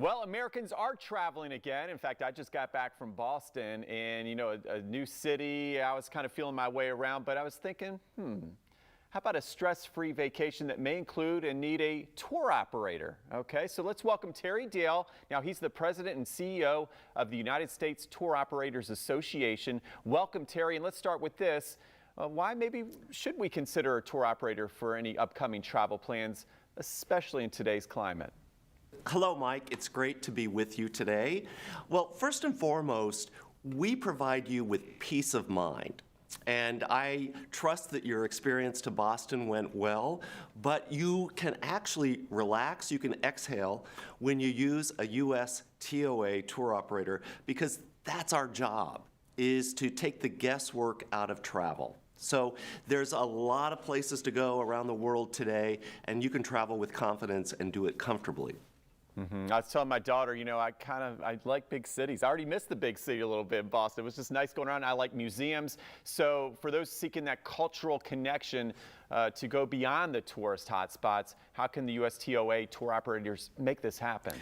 Well, Americans are traveling again. In fact, I just got back from Boston and, a new city. I was kind of feeling my way around, but I was thinking, how about a stress-free vacation that may include and need a tour operator? Okay, so let's welcome Terry Dale. Now, he's the president and CEO of the United States Tour Operators Association. Welcome, Terry, and let's start with this. Why maybe should we consider a tour operator for any upcoming travel plans, especially in today's climate? Hello, Mike. It's great to be with you today. Well, first and foremost, we provide you with peace of mind. And I trust that your experience to Boston went well, but you can actually relax, you can exhale when you use a USTOA tour operator, because that's our job, is to take the guesswork out of travel. So there's a lot of places to go around the world today, and you can travel with confidence and do it comfortably. I was telling my daughter, I like big cities. I already missed the big city a little bit in Boston. It was just nice going around. I like museums. So for those seeking that cultural connection to go beyond the tourist hotspots, how can the USTOA tour operators make this happen?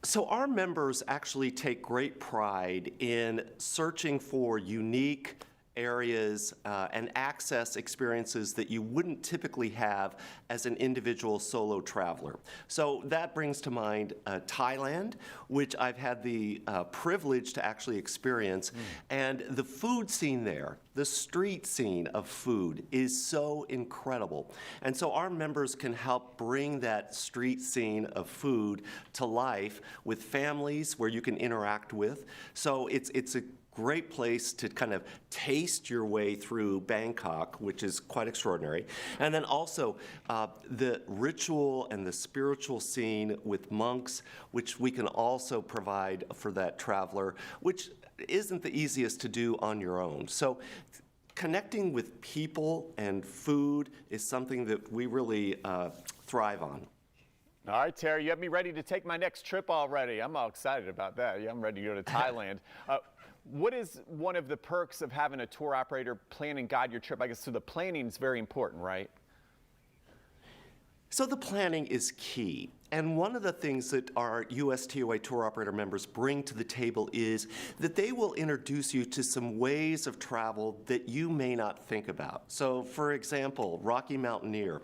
So our members actually take great pride in searching for unique areas and access experiences that you wouldn't typically have as an individual solo traveler. So that brings to mind Thailand, which I've had the privilege to actually experience. And the food scene there, the street scene of food, is so incredible. And so our members can help bring that street scene of food to life with families where you can interact with. So it's a great place to kind of taste your way through Bangkok, which is quite extraordinary. And then also the ritual and the spiritual scene with monks, which we can also provide for that traveler, which isn't the easiest to do on your own. So connecting with people and food is something that we really thrive on. All right, Terry, you have me ready to take my next trip already. I'm all excited about that. Yeah, I'm ready to go to Thailand. What is one of the perks of having a tour operator plan and guide your trip? I guess so the planning is very important, right? So the planning is key. And one of the things that our USTOA tour operator members bring to the table is that they will introduce you to some ways of travel that you may not think about. So for example, Rocky Mountaineer,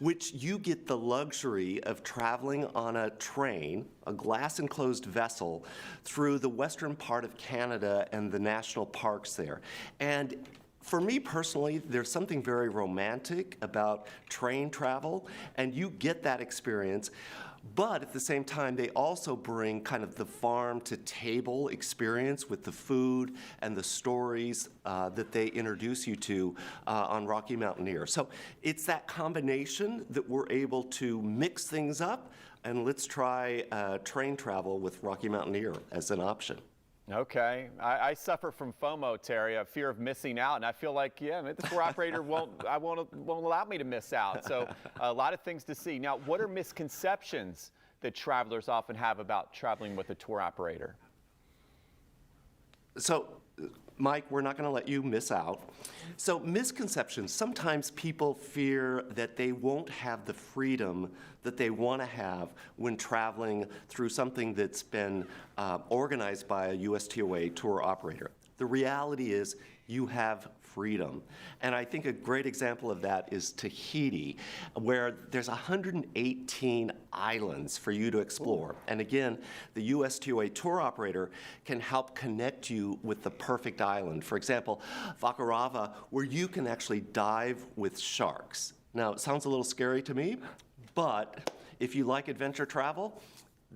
which you get the luxury of traveling on a train, a glass-enclosed vessel, through the western part of Canada and the national parks there. And for me personally, there's something very romantic about train travel, and you get that experience. But at the same time, they also bring kind of the farm-to-table experience with the food and the stories that they introduce you to on Rocky Mountaineer. So it's that combination that we're able to mix things up, and let's try train travel with Rocky Mountaineer as an option. Okay. I suffer from FOMO, Terry, a fear of missing out, and I feel like, yeah, the tour operator won't allow me to miss out. So a lot of things to see. Now, what are misconceptions that travelers often have about traveling with a tour operator? So, Mike, we're not going to let you miss out. So misconceptions, sometimes people fear that they won't have the freedom that they want to have when traveling through something that's been organized by a USTOA tour operator. The reality is you have freedom. And I think a great example of that is Tahiti, where there's 118 islands for you to explore. Ooh. And again, the USTOA tour operator can help connect you with the perfect island. For example, Vakarava, where you can actually dive with sharks. Now, it sounds a little scary to me, but if you like adventure travel,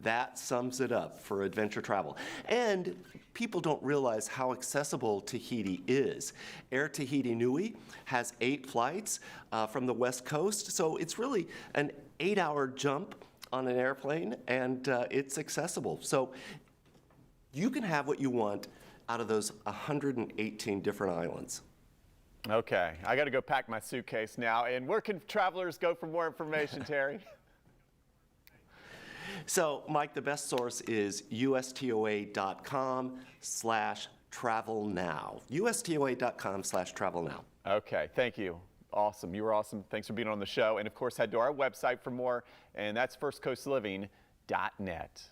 that sums it up for adventure travel. And people don't realize how accessible Tahiti is. Air Tahiti Nui has 8 flights from the West Coast, so it's really an 8-hour jump on an airplane, and it's accessible. So you can have what you want out of those 118 different islands. Okay, I got to go pack my suitcase now. And where can travelers go for more information, Terry? So, Mike, the best source is ustoa.com/travelnow. ustoa.com/travelnow. Okay, thank you. Awesome. You were awesome. Thanks for being on the show. And of course, head to our website for more, and that's firstcoastliving.net.